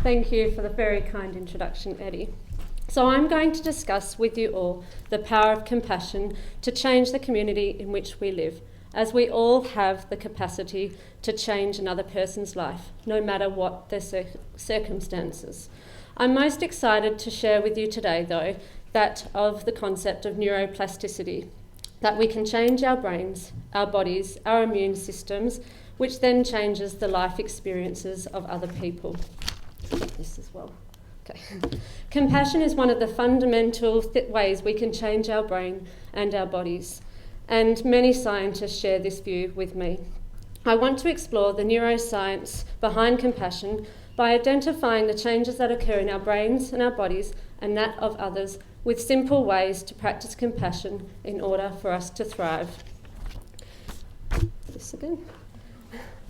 Thank you for the very kind introduction, Eddie. So I'm going to discuss with you all the power of compassion to change the community in which we live, as we all have the capacity to change another person's life, no matter what their circumstances. I'm most excited to share with you today, though, that of the concept of neuroplasticity, that we can change our brains, our bodies, our immune systems, which then changes the life experiences of other people. This as well. Okay. Compassion is one of the fundamental ways we can change our brain and our bodies, and many scientists share this view with me. I want to explore the neuroscience behind compassion by identifying the changes that occur in our brains and our bodies and that of others, with simple ways to practice compassion in order for us to thrive. This again.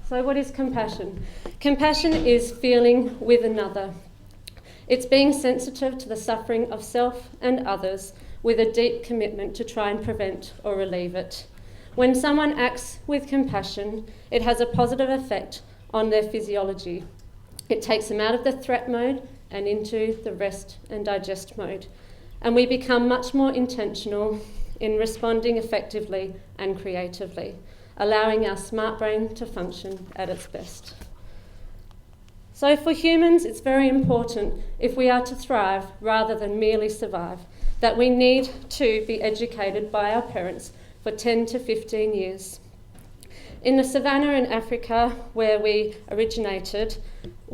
So what is compassion? Compassion is feeling with another. It's being sensitive to the suffering of self and others with a deep commitment to try and prevent or relieve it. When someone acts with compassion, it has a positive effect on their physiology. It takes them out of the threat mode and into the rest and digest mode. And we become much more intentional in responding effectively and creatively, allowing our smart brain to function at its best. So for humans, it's very important, if we are to thrive rather than merely survive, that we need to be educated by our parents for 10 to 15 years. In the savannah in Africa, where we originated,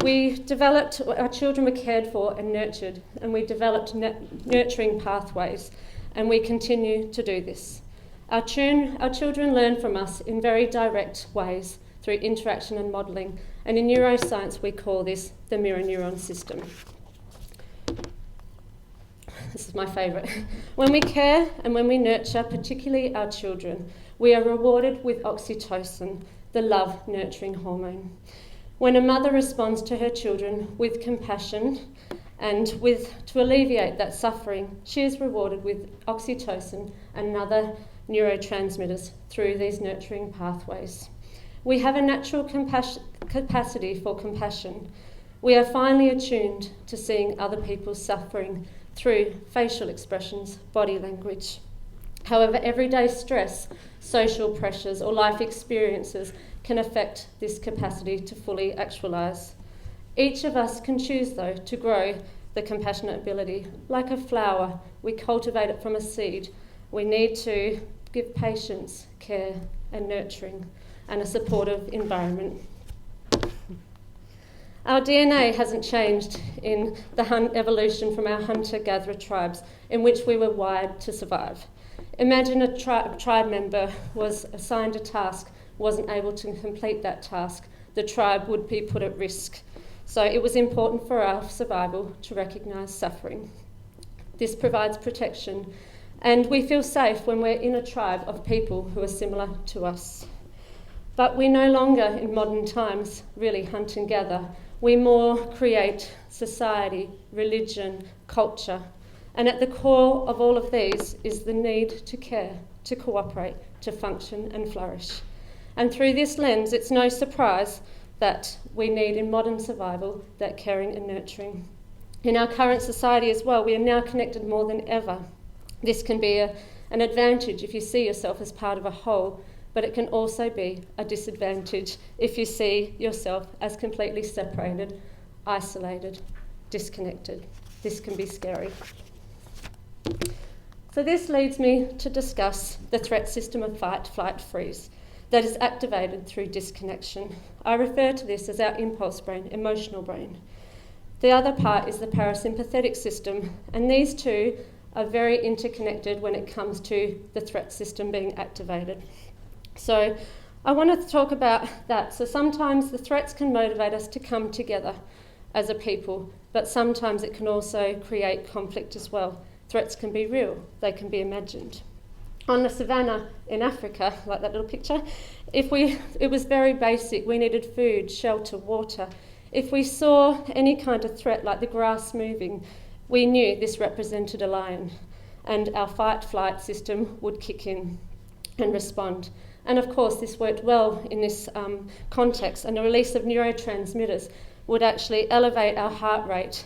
our children were cared for and nurtured, and we developed nurturing pathways, and we continue to do this. Our children learn from us in very direct ways through interaction and modelling, and in neuroscience we call this the mirror neuron system. This is my favourite. When we care and when we nurture, particularly our children, we are rewarded with oxytocin, the love nurturing hormone. When a mother responds to her children with compassion and to alleviate that suffering, she is rewarded with oxytocin and other neurotransmitters through these nurturing pathways. We have a natural capacity for compassion. We are finely attuned to seeing other people's suffering through facial expressions, body language. However, everyday stress, social pressures, or life experiences can affect this capacity to fully actualise. Each of us can choose, though, to grow the compassionate ability. Like a flower, we cultivate it from a seed. We need to give patience, care, and nurturing, and a supportive environment. Our DNA hasn't changed in the evolution from our hunter-gatherer tribes in which we were wired to survive. Imagine a tribe member was assigned a task, wasn't able to complete that task. The tribe would be put at risk. So it was important for our survival to recognise suffering. This provides protection, and we feel safe when we're in a tribe of people who are similar to us. But we no longer, in modern times, really hunt and gather. We more create society, religion, culture. And at the core of all of these is the need to care, to cooperate, to function and flourish. And through this lens, it's no surprise that we need in modern survival that caring and nurturing. In our current society as well, we are now connected more than ever. This can be an advantage if you see yourself as part of a whole, but it can also be a disadvantage if you see yourself as completely separated, isolated, disconnected. This can be scary. So this leads me to discuss the threat system of fight, flight, freeze that is activated through disconnection. I refer to this as our impulse brain, emotional brain. The other part is the parasympathetic system, and these two are very interconnected when it comes to the threat system being activated. So I want to talk about that. So sometimes the threats can motivate us to come together as a people, but sometimes it can also create conflict as well. Threats can be real, they can be imagined. On the savannah in Africa, like that little picture, it was very basic. We needed food, shelter, water. If we saw any kind of threat like the grass moving, we knew this represented a lion, and our fight-flight system would kick in and respond. And of course, this worked well in this context, and the release of neurotransmitters would actually elevate our heart rate,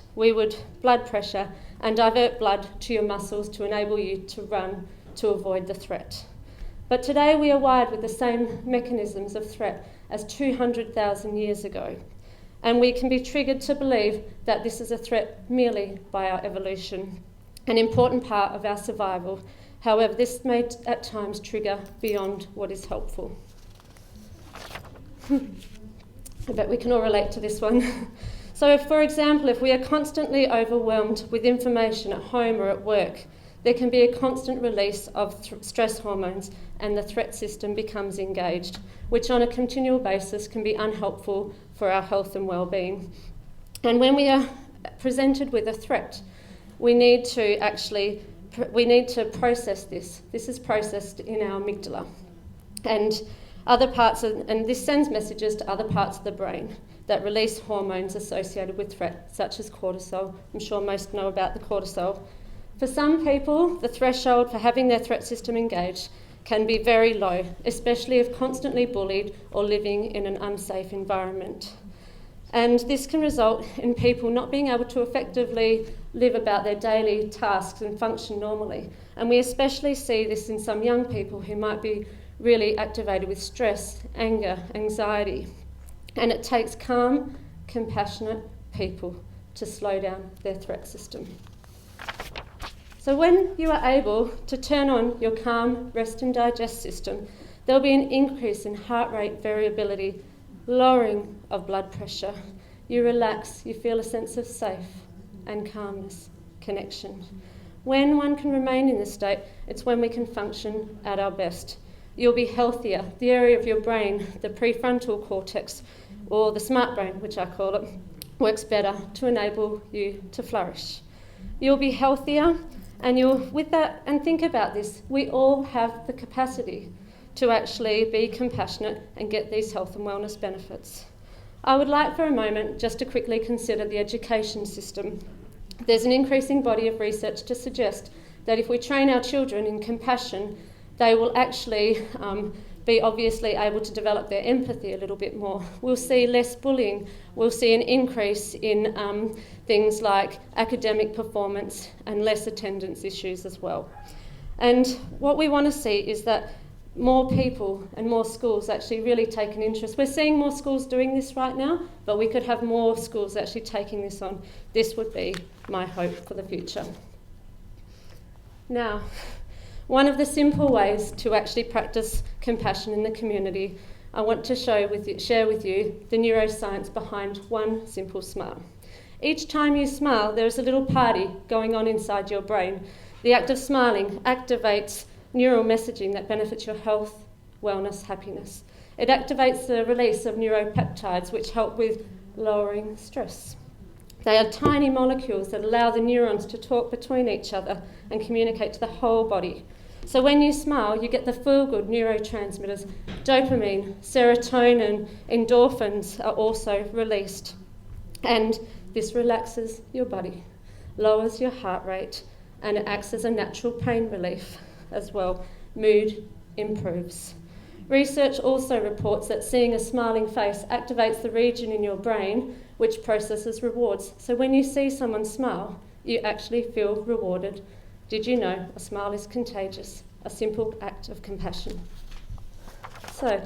blood pressure, and divert blood to your muscles to enable you to run to avoid the threat. But today we are wired with the same mechanisms of threat as 200,000 years ago, and we can be triggered to believe that this is a threat merely by our evolution, an important part of our survival. However, this may at times trigger beyond what is helpful. I bet we can all relate to this one. So, for example, if we are constantly overwhelmed with information at home or at work, there can be a constant release of stress hormones and the threat system becomes engaged, which on a continual basis can be unhelpful for our health and well-being. And when we are presented with a threat, we need to process this. This is processed in our amygdala. And this sends messages to other parts of the brain that release hormones associated with threat, such as cortisol. I'm sure most know about the cortisol. For some people, the threshold for having their threat system engaged can be very low, especially if constantly bullied or living in an unsafe environment. And this can result in people not being able to effectively live about their daily tasks and function normally. And we especially see this in some young people who might be really activated with stress, anger, anxiety. And it takes calm, compassionate people to slow down their threat system. So when you are able to turn on your calm, rest and digest system, there will be an increase in heart rate variability, lowering of blood pressure. You relax, you feel a sense of safe and calmness, connection. When one can remain in this state, it's when we can function at our best. You'll be healthier. The area of your brain, the prefrontal cortex, or the smart brain, which I call it, works better to enable you to flourish. You'll be healthier, and think about this, we all have the capacity to actually be compassionate and get these health and wellness benefits. I would like for a moment just to quickly consider the education system. There's an increasing body of research to suggest that if we train our children in compassion, they will actually be obviously able to develop their empathy a little bit more. We'll see less bullying. We'll see an increase in things like academic performance and less attendance issues as well. And what we want to see is that more people and more schools actually really take an interest. We're seeing more schools doing this right now, but we could have more schools actually taking this on. This would be my hope for the future. Now, one of the simple ways to actually practice compassion in the community, I want to share with you the neuroscience behind one simple smile. Each time you smile, there is a little party going on inside your brain. The act of smiling activates neural messaging that benefits your health, wellness, happiness. It activates the release of neuropeptides, which help with lowering stress. They are tiny molecules that allow the neurons to talk between each other and communicate to the whole body. So when you smile, you get the feel-good neurotransmitters. Dopamine, serotonin, endorphins are also released. And this relaxes your body, lowers your heart rate, and it acts as a natural pain relief as well. Mood improves. Research also reports that seeing a smiling face activates the region in your brain which processes rewards. So when you see someone smile, you actually feel rewarded. Did you know a smile is contagious? A simple act of compassion. So,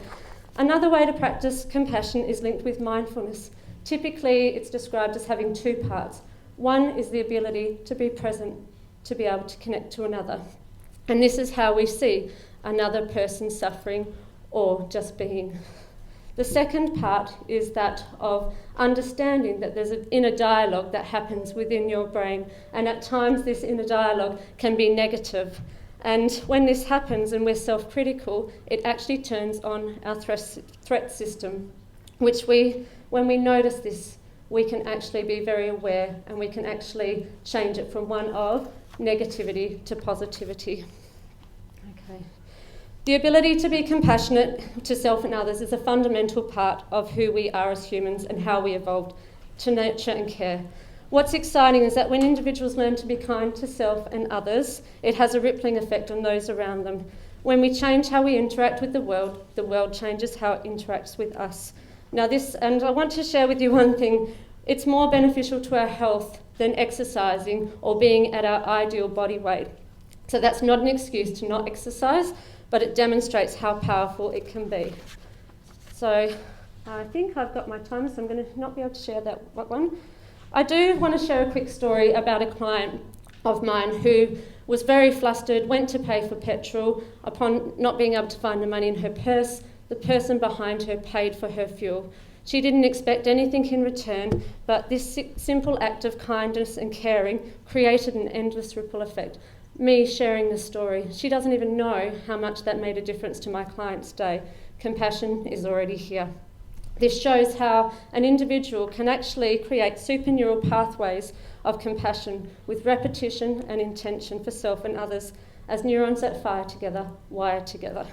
another way to practice compassion is linked with mindfulness. Typically, it's described as having two parts. One is the ability to be present, to be able to connect to another. And this is how we see another person suffering or just being. The second part is that of understanding that there's an inner dialogue that happens within your brain, and at times this inner dialogue can be negative. And when this happens and we're self-critical, it actually turns on our threat system, which when we notice this, we can actually be very aware and we can actually change it from one of negativity to positivity. Okay. The ability to be compassionate to self and others is a fundamental part of who we are as humans and how we evolved to nurture and care. What's exciting is that when individuals learn to be kind to self and others, it has a rippling effect on those around them. When we change how we interact with the world changes how it interacts with us. Now and I want to share with you one thing. It's more beneficial to our health than exercising or being at our ideal body weight. So that's not an excuse to not exercise, but it demonstrates how powerful it can be. So I think I've got my time, so I'm going to not be able to share that one. I do want to share a quick story about a client of mine who was very flustered, went to pay for petrol. Upon not being able to find the money in her purse, the person behind her paid for her fuel. She didn't expect anything in return, but this simple act of kindness and caring created an endless ripple effect. Me sharing the story, she doesn't even know how much that made a difference to my client's day. Compassion is already here. This shows how an individual can actually create superneural pathways of compassion with repetition and intention for self and others, as neurons that fire together wire together.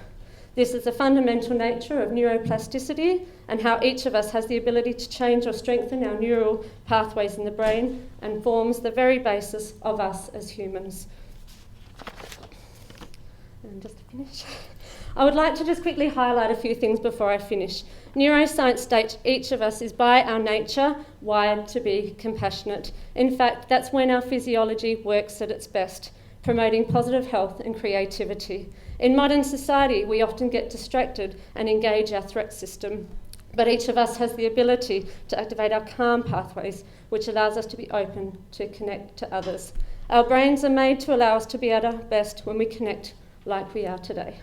This is the fundamental nature of neuroplasticity and how each of us has the ability to change or strengthen our neural pathways in the brain and forms the very basis of us as humans. And just to finish, I would like to just quickly highlight a few things before I finish. Neuroscience states each of us is by our nature wired to be compassionate. In fact, that's when our physiology works at its best, promoting positive health and creativity. In modern society, we often get distracted and engage our threat system, but each of us has the ability to activate our calm pathways, which allows us to be open to connect to others. Our brains are made to allow us to be at our best when we connect like we are today.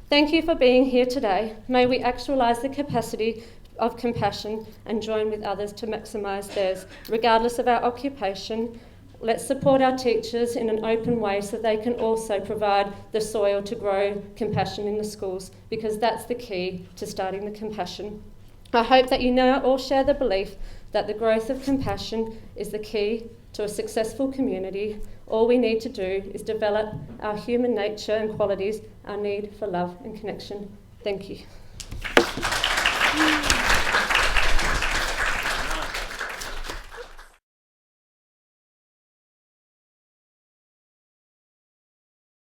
Thank you for being here today. May we actualise the capacity of compassion and join with others to maximise theirs, regardless of our occupation. Let's support our teachers in an open way so they can also provide the soil to grow compassion in the schools, because that's the key to starting the compassion. I hope that you now all share the belief that the growth of compassion is the key to a successful community. All we need to do is develop our human nature and qualities, our need for love and connection. Thank you.